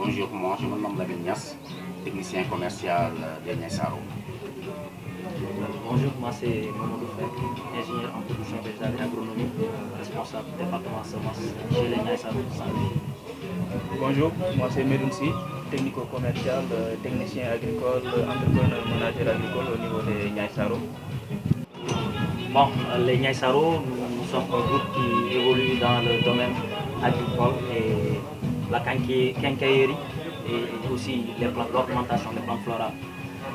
Bonjour, moi je me nomme Lamine Niass, technicien commercial de Niassaro. Bonjour, moi c'est Mamadou Fek, ingénieur en production végétale et agronomie, responsable du département semences chez les Niassaro. Bonjour, moi c'est Medounsi, technico-commercial, technicien agricole, entrepreneur manager agricole au niveau des Niassaro. Bon, les Niassaro, nous sommes un groupe qui évolue dans le domaine agricole et la quincaillerie et aussi les plantes d'ornementation, les plantes florales.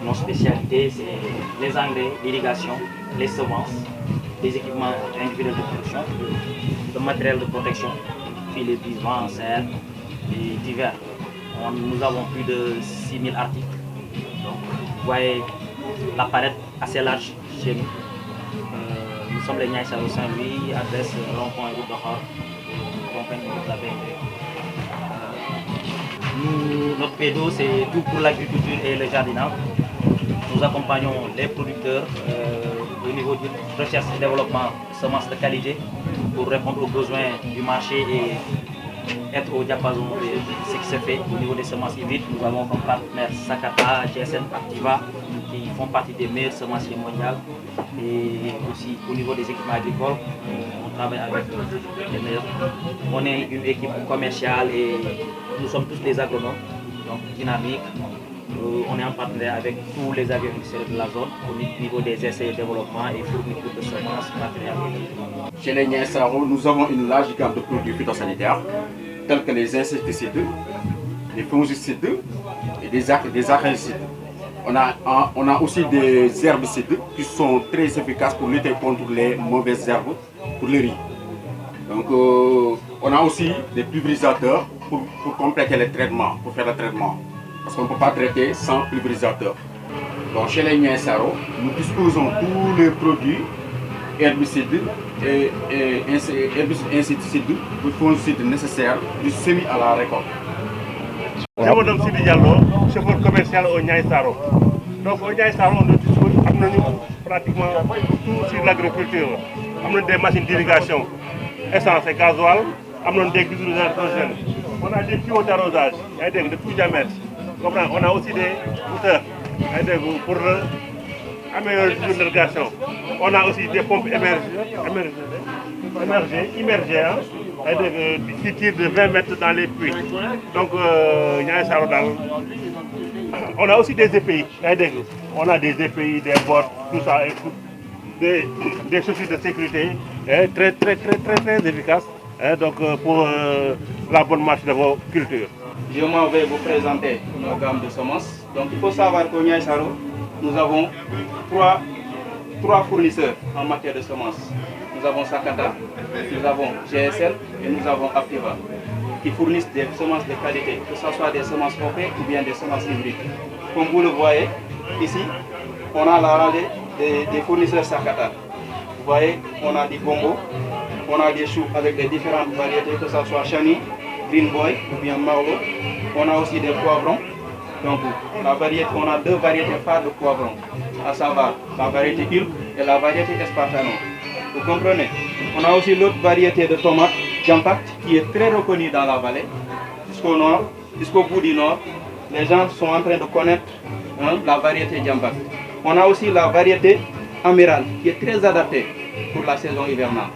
Nos spécialités, c'est les engrais, l'irrigation, les semences, les équipements individuels de production, le matériel de protection, filets de vent, serre et divers. Nous avons plus de 6000 articles. Donc, vous voyez la palette assez large chez nous. Nous sommes les Niassaro Saint-Louis, adresse rond-point route de Khor, compagnie de la BND. Notre P2, c'est tout pour l'agriculture et le jardinage. Nous accompagnons les producteurs au niveau de recherche et développement de semences de qualité pour répondre aux besoins du marché et être au diapason de ce qui se fait au niveau des semences hybrides. Nous avons comme partenaires Sakata, GSN, Activa qui font partie des meilleurs semenciers mondiaux. Et aussi au niveau des équipements agricoles, on travaille avec les meilleurs. On est une équipe commerciale et nous sommes tous des agronomes, donc dynamiques. On est en partenariat avec tous les agriculteurs de la zone au niveau des essais et développement et fourniture de semences matérielles. Chez les Niassaro, nous avons une large gamme de produits phytosanitaires tels que les insecticides, les fongicides et des arachicides. On a aussi des herbicides qui sont très efficaces pour lutter contre les mauvaises herbes pour le riz. Donc on a aussi des pulvérisateurs pour compléter les traitements, pour faire le traitement. Parce qu'on ne peut pas traiter sans pulvérisateur. Donc chez les Niassaro, nous disposons tous les produits herbicides et insecticides, les fongicides nécessaires du semis à la récolte. Je me nomme Sidi Diallo, chauffeur commercial au Niassaro. Donc au Niassaro, on dispose pratiquement tout sur l'agriculture. On a des machines d'irrigation, essence et gasoil, on a des cultures d'hydrogène, on a des tuyaux d'arrosage, de tout diamètre. On a aussi des mouteurs pour améliorer l'irrigation. On a aussi des pompes qui tirent de 20 mètres dans les puits. Donc, on a aussi des EPI. On a des EPI, des bottes, tout ça, des chaussures de sécurité très efficaces donc, pour la bonne marche de vos cultures. Je m'en vais vous présenter nos gammes de semences. Donc il faut savoir qu'au Niassaro, nous avons trois fournisseurs en matière de semences. Nous avons Sakata, nous avons GSL et nous avons Activa qui fournissent des semences de qualité, que ce soit des semences OP ou bien des semences hybrides. Comme vous le voyez, ici, on a la rangée des fournisseurs Sakata. Vous voyez, on a des Gombo, on a des choux avec des différentes variétés, que ce soit Chani, Green Boy ou bien Marlo. On a aussi des poivrons. Donc on a deux variétés phares de poivrons, à savoir la variété Hulk et la variété Espartano. Vous comprenez? On a aussi l'autre variété de tomates, Jampact, qui est très reconnue dans la vallée. Jusqu'au nord, jusqu'au bout du nord, les gens sont en train de connaître la variété Jampact. On a aussi la variété Amiral, qui est très adaptée pour la saison hivernale.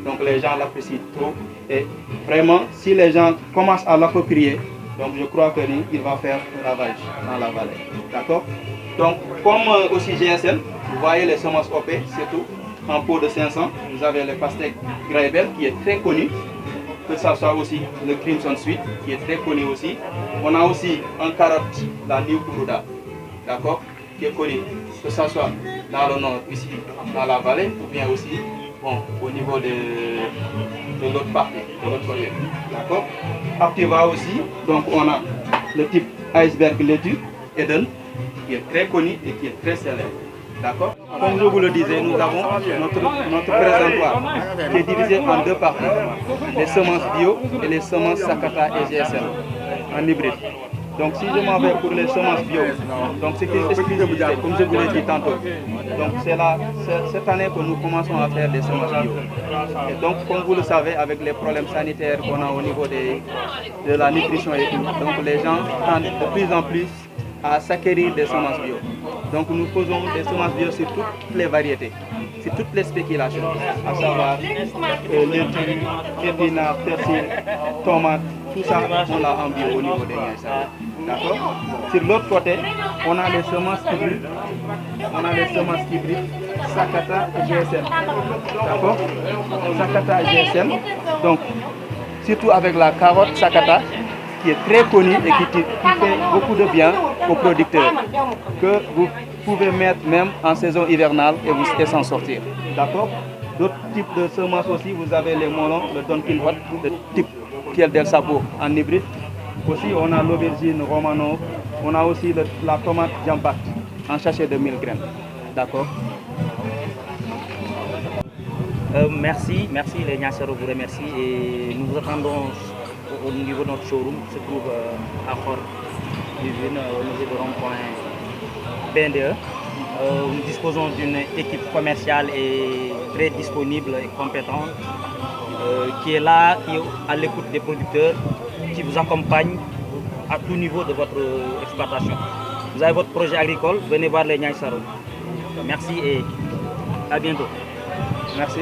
Donc les gens l'apprécient trop et vraiment si les gens commencent à l'approprier, donc je crois qu'il va faire ravage dans la vallée. D'accord? Donc comme aussi GSL, vous voyez les semences OP, c'est tout. En pot de 500, vous avez le pastèque Graibel qui est très connu. Que ce soit aussi le Crimson Sweet qui est très connu aussi. On a aussi en carotte la New Kuruda, d'accord? Qui est connu. Que ce soit dans le nord, ici, dans la vallée, ou bien aussi au niveau de l'autre partie, de l'autre côté. D'accord? Activa aussi, donc on a le type Iceberg laitue, Eden, qui est très connu et qui est très célèbre. D'accord? Comme je vous le disais, nous avons notre présentoir qui est divisé en deux parties. Les semences bio et les semences Sakata et GSL en hybride. Donc si je m'en vais pour les semences bio, donc c'est exclusivité, comme je vous l'ai dit tantôt. Donc c'est cette année que nous commençons à faire des semences bio. Et donc comme vous le savez, avec les problèmes sanitaires qu'on a au niveau de la nutrition et tout, donc les gens tendent de plus en plus à s'acquérir des semences bio. Donc nous faisons des semences bio sur toutes les variétés, sur toutes les spéculations, à savoir lentilles, épinards, persil, tomates, tout ça on l'a en bio au niveau des Niayes Saro. D'accord. Sur l'autre côté, on a les semences hybrides. On a les semences hybrides Sakata et GSM. D'accord. Sakata et GSM. Donc, surtout avec la carotte Sakata, qui est très connue et qui fait beaucoup de bien aux producteurs, que vous pouvez mettre même en saison hivernale et s'en sortir. D'accord. D'autres types de semences aussi, vous avez les molons, le Donkin Watt, le type Kiel del Sabo en hybride. Aussi, on a l'aubergine romano, on a aussi la tomate jambat en sachet de 1000 graines. D'accord. Merci les Niayes Saro vous remercie et nous vous attendons au niveau de notre showroom qui se trouve à Khor, au niveau de rond-point BNDE. Nous disposons d'une équipe commerciale et très disponible et compétente qui est là, qui est à l'écoute des producteurs, qui vous accompagne à tout niveau de votre exploitation. Vous avez votre projet agricole, venez voir les Niayes Saro. Merci et à bientôt. Merci.